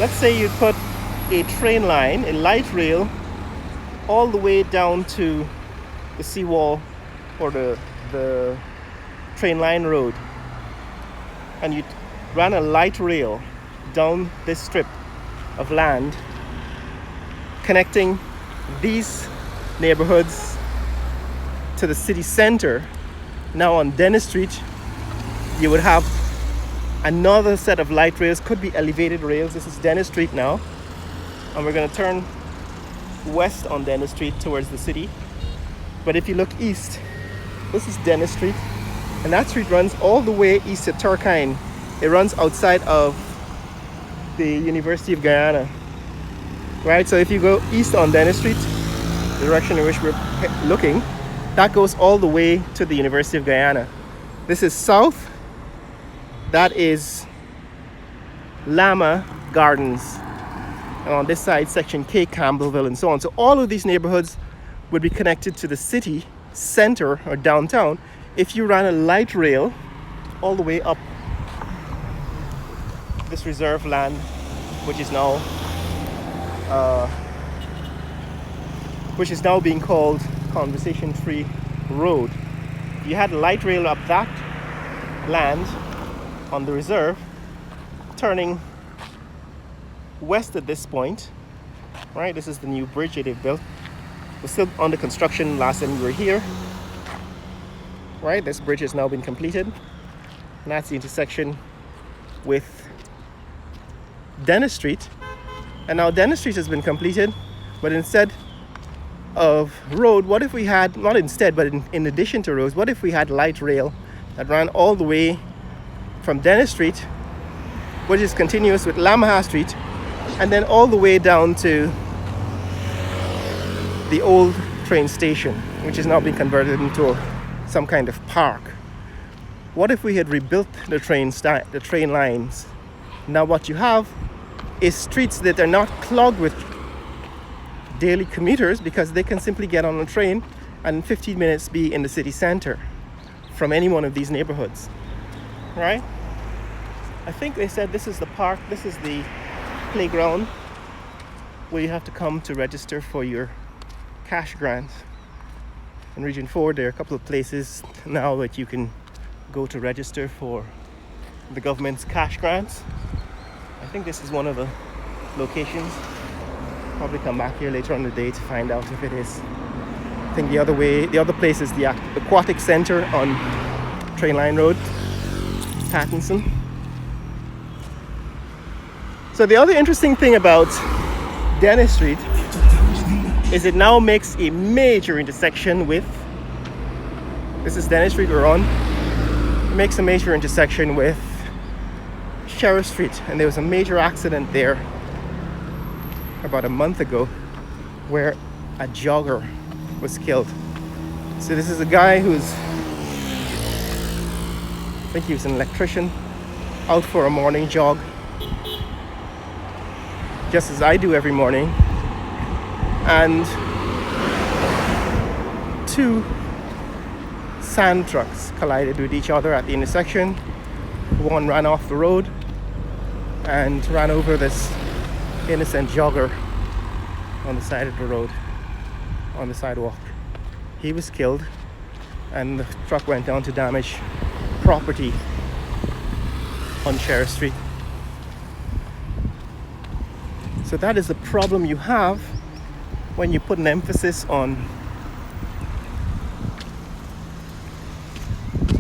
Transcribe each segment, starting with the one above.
let's say you put a train line, a light rail, all the way down to the seawall or the train line road, and you ran a light rail down this strip of land connecting these neighborhoods to the city center. Now on Dennis Street, you would have another set of light rails, could be elevated rails. This is Dennis Street now, and we're going to turn west on Dennis Street towards the city. But if you look east, this is Dennis Street, and that street runs all the way east to Turkine. It runs outside of the University of Guyana, right? So if you go east on Dennis Street, the direction in which we're looking, that goes all the way to the University of Guyana. This is south. That is Lama Gardens. And on this side, section K, Campbellville, and so on. So all of these neighborhoods would be connected to the city center or downtown if you ran a light rail all the way up this reserve land, which is now being called Conversation Free Road. You had a light rail up that land on the reserve, turning west at this point, right? This is the new bridge that they've built. We're still under construction last time we were here, right? This bridge has now been completed, and that's the intersection with Dennis Street. And now Dennis Street has been completed, but instead of road, what if we had, not instead, but in addition to roads, what if we had light rail that ran all the way from Dennis Street, which is continuous with Lamaha Street, and then all the way down to the old train station, which is now being converted into some kind of park. What if we had rebuilt the train lines? Now what you have is streets that are not clogged with daily commuters, because they can simply get on a train and in 15 minutes be in the city center from any one of these neighborhoods, right? I think they said this is the park, this is the playground where you have to come to register for your cash grant. In Region 4, there are a couple of places now that you can go to register for the government's cash grants. I think this is one of the locations. Probably come back here later on in the day to find out if it is. I think the other place is the Aquatic Center on Train Line Road, Pattinson. So the other interesting thing about Dennis Street is it now makes a major intersection with, this is Dennis Street we're on, it makes a major intersection with Sheriff Street, and there was a major accident there about a month ago where a jogger was killed. So this is a guy who's, I think he was an electrician, out for a morning jog, just as I do every morning, and two sand trucks collided with each other at the intersection. One ran off the road and ran over this innocent jogger on the side of the road, on the sidewalk. He was killed, and the truck went down to damage property on Sheriff Street. So that is the problem you have when you put an emphasis on.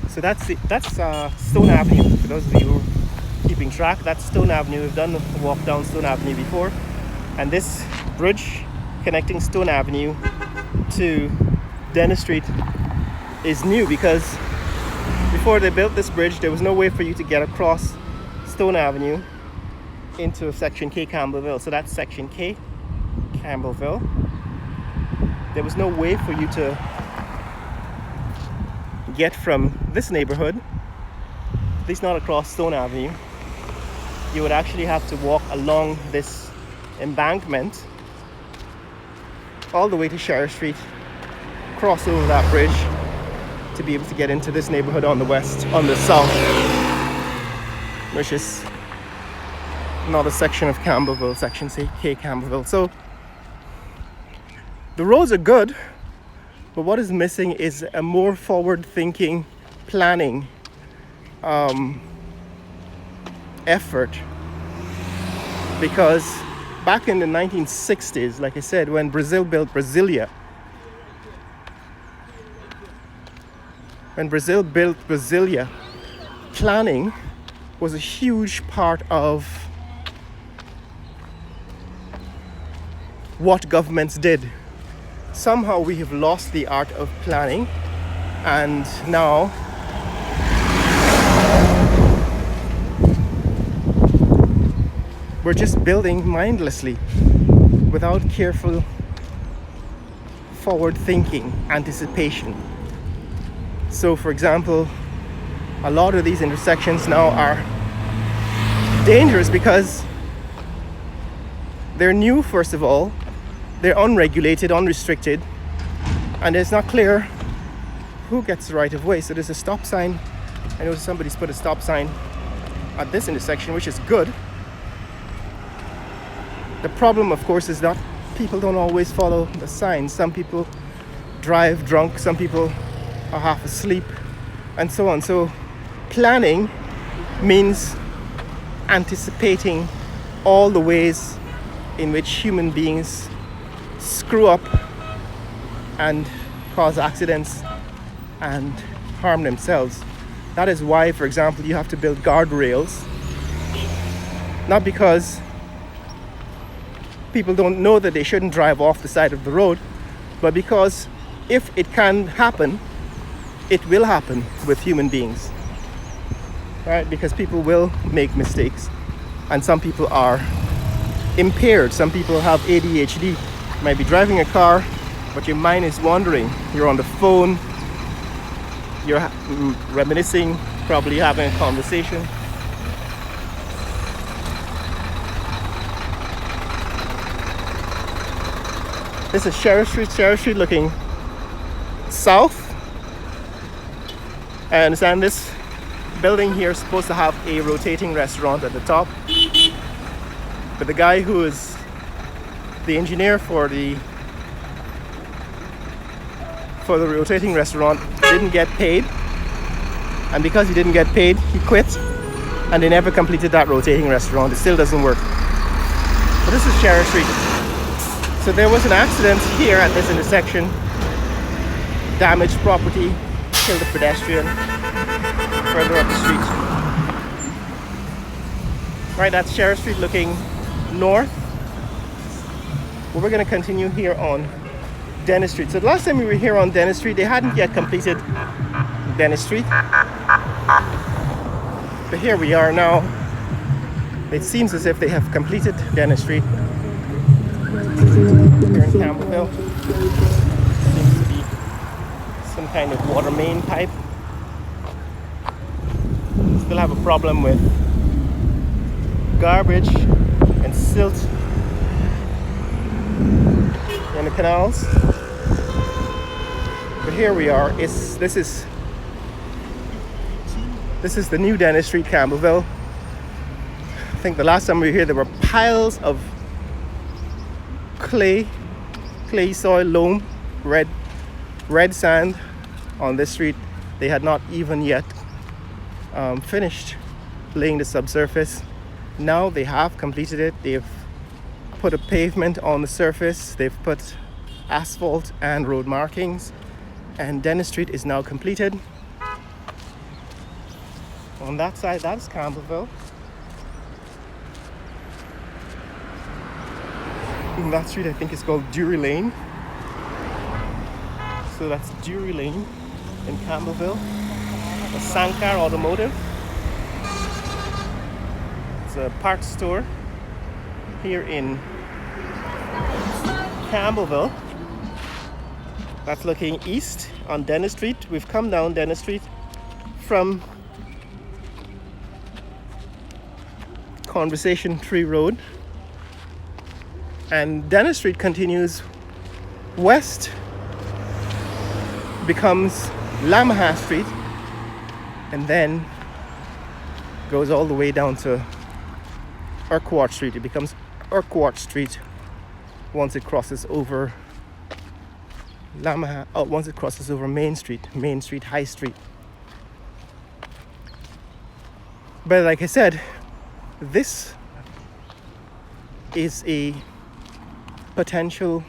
So that's Stone Avenue. For those of you who are keeping track, that's Stone Avenue. We've done the walk down Stone Avenue before, and this bridge connecting Stone Avenue to Dennis Street is new, because before they built this bridge, there was no way for you to get across Stone Avenue into section K, Campbellville. So that's section K, Campbellville. There was no way for you to get from this neighborhood, at least not across Stone Avenue. You would actually have to walk along this embankment all the way to Sheriff Street, cross over that bridge to be able to get into this neighborhood on the west, on the south, which is another section of Campbellville, section K Campbellville. So the roads are good, but what is missing is a more forward-thinking planning effort. Because back in the 1960s, like I said, when Brazil built Brasilia, planning was a huge part of what governments did. Somehow we have lost the art of planning, and now we're just building mindlessly without careful forward thinking, anticipation. So for example, a lot of these intersections now are dangerous because they're new, first of all, they're unregulated, unrestricted, and it's not clear who gets the right of way. So there's a stop sign. I know somebody's put a stop sign at this intersection, which is good. The problem, of course, is that people don't always follow the signs. Some people drive drunk, some people are half asleep, and so on. So planning means anticipating all the ways in which human beings screw up and cause accidents and harm themselves. That is why, for example, you have to build guardrails, not because people don't know that they shouldn't drive off the side of the road, but because if it can happen, it will happen with human beings, right? Because people will make mistakes, and some people are impaired. Some people have ADHD. You might be driving a car, but your mind is wandering. You're on the phone, you're reminiscing, probably having a conversation. This is Sheriff Street looking south. I understand this building here is supposed to have a rotating restaurant at the top, but the guy who is the engineer for the rotating restaurant didn't get paid, and because he didn't get paid, he quit, and they never completed that rotating restaurant. It still doesn't work. So this is Sheriff Street. So there was an accident here at this intersection, damaged property, killed a pedestrian further up the street. Right, that's Sheriff Street looking north. But we're going to continue here on Dennis Street. So the last time we were here on Dennis Street, they hadn't yet completed Dennis Street. But here we are now. It seems as if they have completed Dennis Street. Here in Campbellville, seems to be some kind of water main pipe. Still have a problem with garbage and silt in the canals. But here we are. This is the new Dennis Street, Campbellville. I think the last time we were here, there were piles of clay soil, loam, red sand on this street. They had not even yet finished laying the subsurface. Now they have completed it. They've put a pavement on the surface. They've put asphalt and road markings, and Dennis Street is now completed. On that side, that's Campbellville. And that street, I think, is called Dury Lane. So that's Dury Lane in Campbellville. A Sankar Automotive. It's a parts store here in Campbellville. That's looking east on Dennis Street. We've come down Dennis Street from Conversation Tree Road, and Dennis Street continues west, becomes Lamaha Street, and then goes all the way down to Urquhart Street. It becomes Urquhart Street once it crosses over once it crosses over Main Street, High Street. But like I said, this is a potential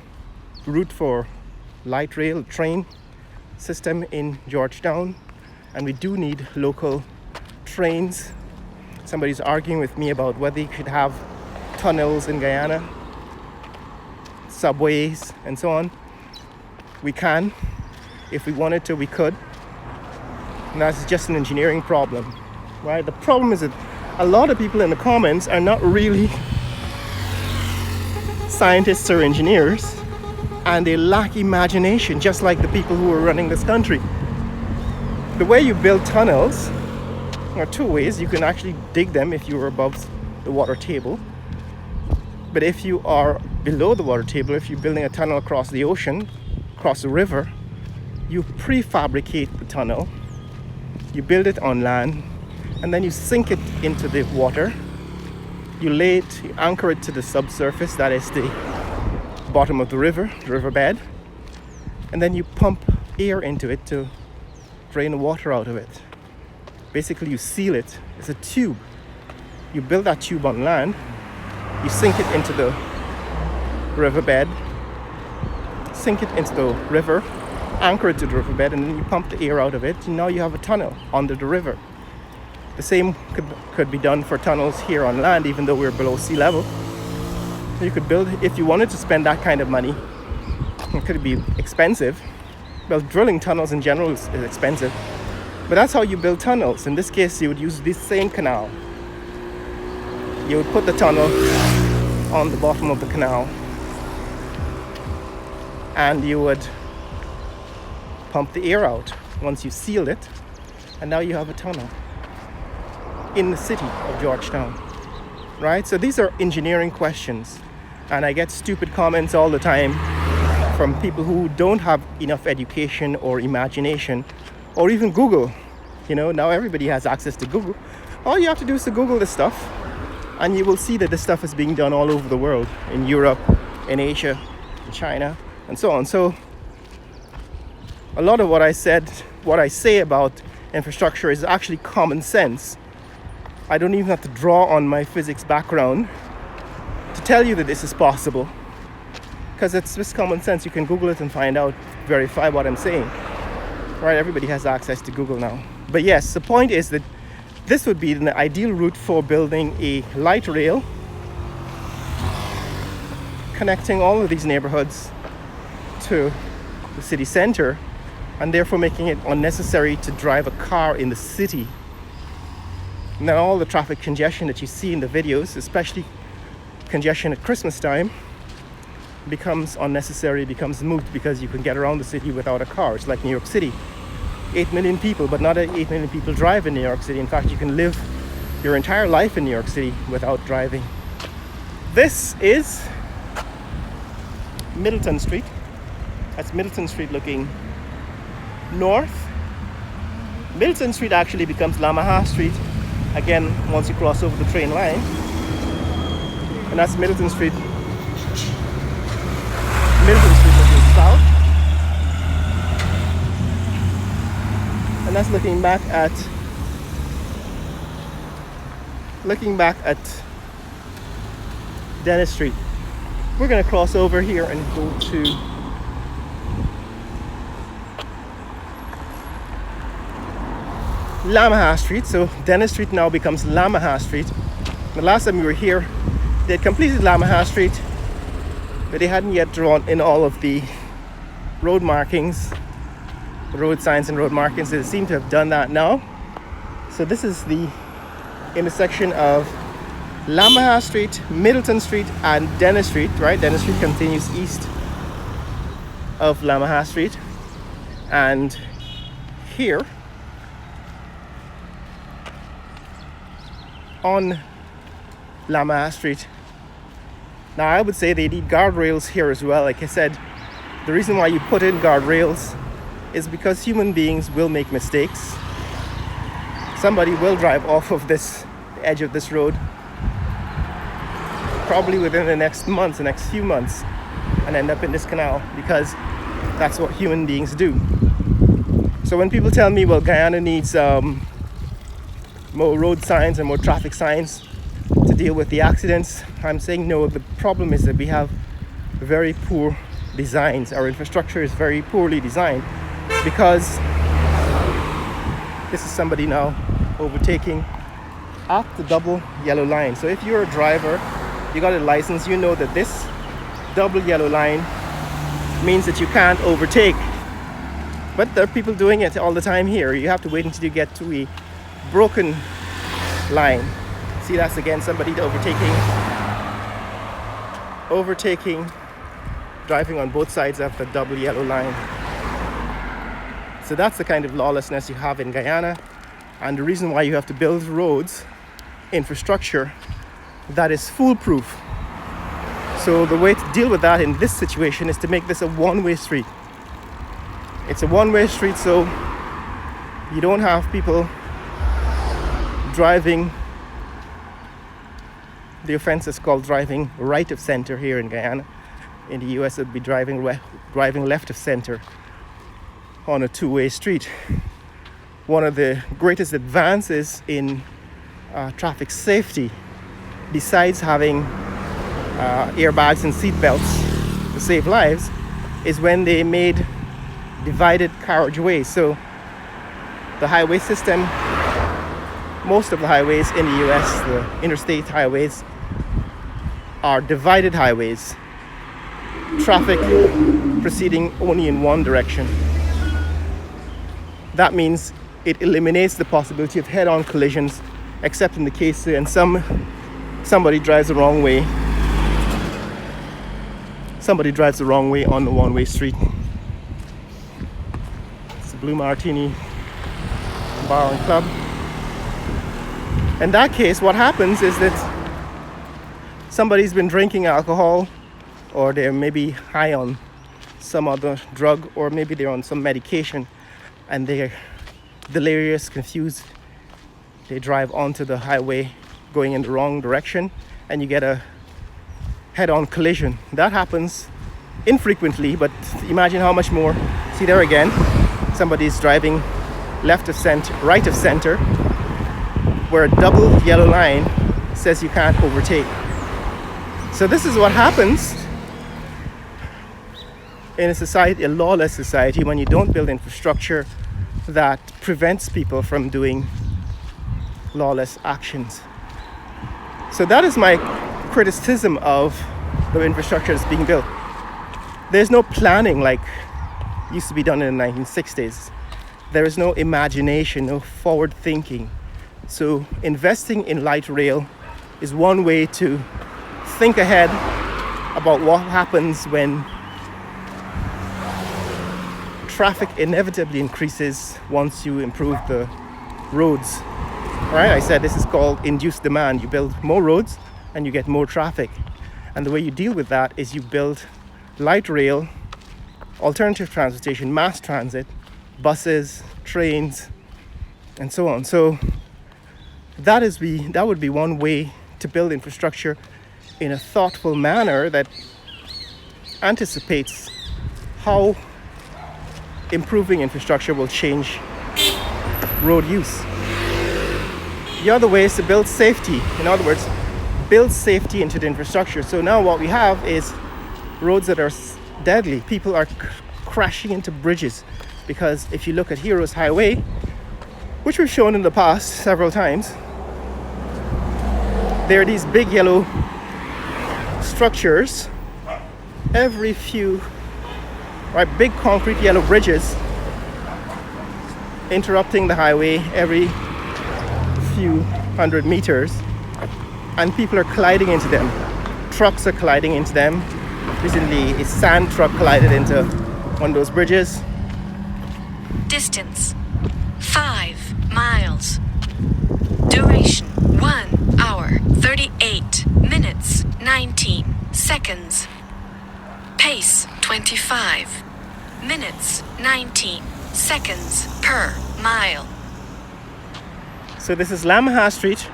route for light rail train system in Georgetown, and we do need local trains. Somebody's arguing with me about whether you should have tunnels in Guyana, subways, and so on. We can. If we wanted to, we could. And that's just an engineering problem, right? The problem is that a lot of people in the comments are not really scientists or engineers, and they lack imagination, just like the people who are running this country. The way you build tunnels, there are two ways. You can actually dig them if you are above the water table. But if you are below the water table, if you're building a tunnel across the ocean, across the river, you prefabricate the tunnel, you build it on land, and then you sink it into the water. You lay it, you anchor it to the subsurface, that is the bottom of the riverbed, and then you pump air into it to drain the water out of it. Basically, you seal it. It's a tube. You build that tube on land, you sink it into the riverbed, sink it into the river, anchor it to the riverbed, and then you pump the air out of it, and now you have a tunnel under the river. The same could be done for tunnels here on land, even though we're below sea level. You could build, if you wanted to spend that kind of money, it could be expensive. Well, drilling tunnels in general is expensive, but that's how you build tunnels. In this case, you would use this same canal. You would put the tunnel on the bottom of the canal, and you would pump the air out once you sealed it, and now you have a tunnel in the city of Georgetown, right? So these are engineering questions, and I get stupid comments all the time from people who don't have enough education or imagination, or even Google. You know, now everybody has access to Google. All you have to do is to Google this stuff, and you will see that this stuff is being done all over the world, in Europe, in Asia, in China, and so on. So a lot of what I say about infrastructure is actually common sense. I don't even have to draw on my physics background to tell you that this is possible, because it's just common sense. You can Google it and find out, verify what I'm saying. Right? Everybody has access to Google now. But yes, the point is that this would be the ideal route for building a light rail connecting all of these neighborhoods to the city center, and therefore making it unnecessary to drive a car in the city. And then all the traffic congestion that you see in the videos, especially congestion at Christmas time, becomes unnecessary, becomes moot, because you can get around the city without a car. It's like New York City. 8 million people, but not 8 million people drive in New York City. In fact, you can live your entire life in New York City without driving. This is Middleton Street. That's Middleton Street looking north. Middleton Street actually becomes Lamaha Street again once you cross over the train line. And that's Middleton Street. Middleton Street looking south. And that's looking back at Dennis Street. We're going to cross over here and go to Lamaha Street. So Dennis Street now becomes Lamaha Street. The last time we were here, they had completed Lamaha Street, but they hadn't yet drawn in all of the road markings, the road signs and road markings. They seem to have done that now. So this is the intersection of Lamaha Street, Middleton Street, and Dennis Street, right? Dennis Street continues east of Lamaha Street. And here on Lamaha Street, now I would say they need guardrails here as well. Like I said, the reason why you put in guardrails is because human beings will make mistakes. Somebody will drive off of the edge of this road probably within the next months, the next few months, and end up in this canal, because that's what human beings do. So when people tell me, well, Guyana needs more road signs and more traffic signs to deal with the accidents, I'm saying no. The problem is that we have very poor designs. Our infrastructure is very poorly designed, because this is somebody now overtaking at the double yellow line. So if you're a driver, you got a license, you know that this double yellow line means that you can't overtake. But there are people doing it all the time here. You have to wait until you get to a broken line. See, that's again somebody overtaking, driving on both sides of the double yellow line. So that's the kind of lawlessness you have in Guyana, and the reason why you have to build roads, infrastructure that is foolproof. So the way to deal with that in this situation is to make this a one-way street. It's a one-way street, so you don't have people driving. The offense is called driving right of center here in Guyana. In the US, it would be driving left of center on a two-way street. One of the greatest advances in traffic safety, besides having airbags and seat belts to save lives, is when they made divided carriageways. So the highway system, most of the highways in the US, the interstate highways, are divided highways, traffic proceeding only in one direction. That means it eliminates the possibility of head-on collisions, except in the case when somebody drives the wrong way. Somebody drives the wrong way on the one-way street. It's the Blue Martini Bar and Club. In that case, what happens is that somebody's been drinking alcohol, or they're maybe high on some other drug, or maybe they're on some medication, and they're delirious, confused. They drive onto the highway going in the wrong direction, and you get a head-on collision. That happens infrequently, but imagine how much more. See there again, somebody's driving left of center, right of center, where a double yellow line says you can't overtake. So this is what happens in a society, a lawless society, when you don't build infrastructure that prevents people from doing lawless actions. So that is my criticism of the infrastructure that's being built. There's no planning like used to be done in the 1960s. There is no imagination, no forward thinking. So investing in light rail is one way to think ahead about what happens when traffic inevitably increases once you improve the roads. All right, I said this is called induced demand. You build more roads and you get more traffic. And the way you deal with that is you build light rail, alternative transportation, mass transit, buses, trains, and so on. So that would be one way to build infrastructure in a thoughtful manner that anticipates how improving infrastructure will change road use. The other way is to build safety. In other words, build safety into the infrastructure. So now what we have is roads that are deadly. People are crashing into bridges, because if you look at Heroes Highway, which we've shown in the past several times, there are these big yellow structures every few, right, big concrete yellow bridges interrupting the highway every few hundred meters, and people are colliding into them. Trucks are colliding into them. Recently, a sand truck collided into one of those bridges. Distance 5 miles. Duration 1 hour 38 minutes 19 seconds. Pace 25 minutes 19 seconds per mile. So this is Lamaha Street.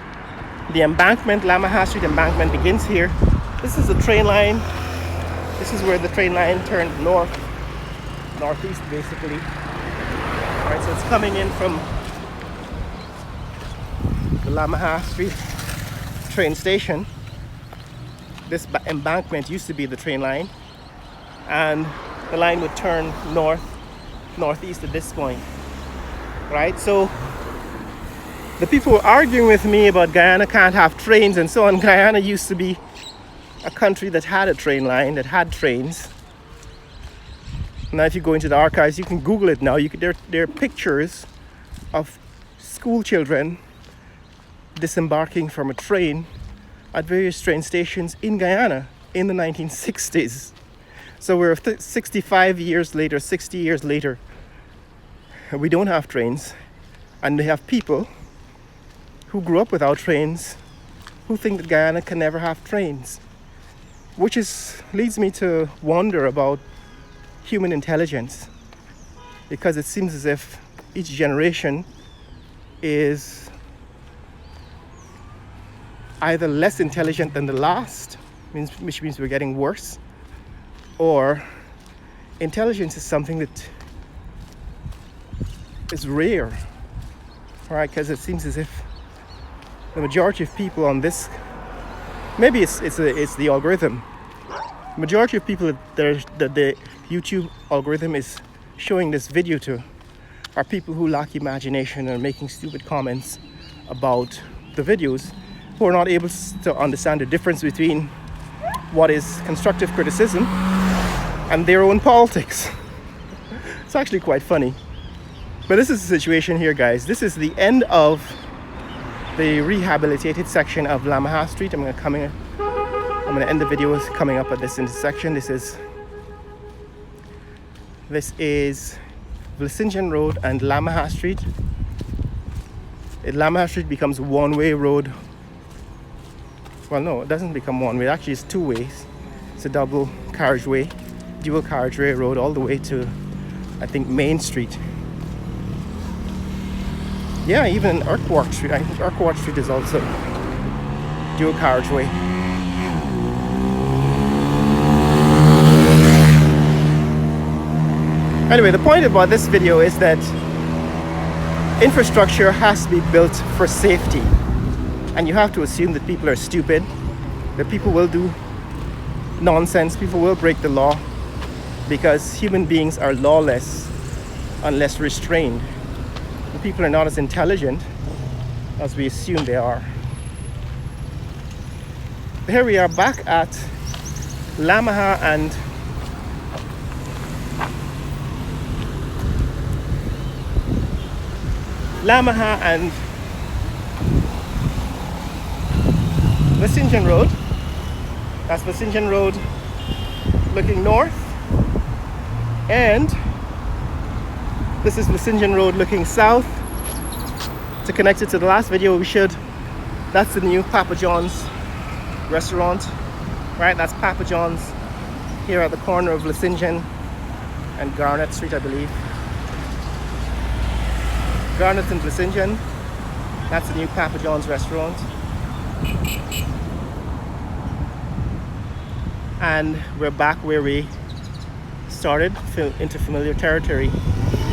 The embankment, Lamaha Street embankment begins here This is the train line. This is where the train line turned northeast basically. Alright, so it's coming in from the Lamaha Street train station. This embankment used to be the train line, and the line would turn northeast at this point. Right, so the people were arguing with me about Guyana can't have trains and so on. Guyana used to be a country that had a train line, that had trains. Now if you go into the archives, you can Google it now. There are pictures of school children disembarking from a train at various train stations in Guyana in the 1960s. So we're 65 years later, 60 years later. We don't have trains, and we have people who grew up without trains who think that Guyana can never have trains, which leads me to wonder about human intelligence, because it seems as if each generation is either less intelligent than the last, which means we're getting worse, or intelligence is something that is rare, right? Because it seems as if the majority of people on this, maybe it's the algorithm. The majority of people that the YouTube algorithm is showing this video to are people who lack imagination and are making stupid comments about the videos, who are not able to understand the difference between what is constructive criticism and their own politics. It's actually quite funny. But this is the situation here, guys. This is the end of the rehabilitated section of Lamaha Street. I'm gonna end the video coming up at this intersection. This is Vlissingen Road and Lamaha Street. Lamaha Street becomes a one-way road. Well, no, it doesn't become one way. Actually, it's two ways. It's a dual carriageway road all the way to, I think, Main Street. Yeah, even Urquhart Street. I think Urquhart Street is also dual carriageway. Anyway, the point about this video is that infrastructure has to be built for safety. And you have to assume that people are stupid, that people will do nonsense, people will break the law, because human beings are lawless unless restrained. And people are not as intelligent as we assume they are. Here we are back at Lamaha and Vlissingen Road. That's Vlissingen Road looking north, and this is Vlissingen Road looking south. To connect it to the last video, that's the new Papa John's restaurant, right? That's Papa John's here at the corner of Vlissingen and Garnet Street, I believe. Garnet and Vlissingen. That's the new Papa John's restaurant. And we're back where we started, into familiar territory.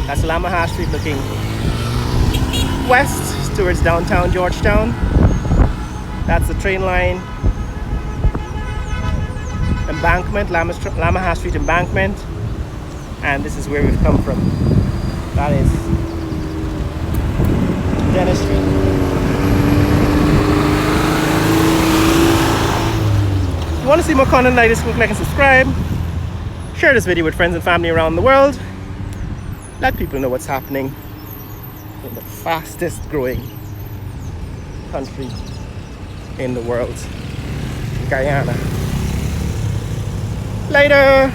That's Lamaha Street looking west towards downtown Georgetown. That's the train line embankment, Lamaha Street embankment. And this is where we've come from. That is Dennis Street. If you want to see more content like this, click like and subscribe. Share this video with friends and family around the world. Let people know what's happening in the fastest growing country in the world, Guyana. Later!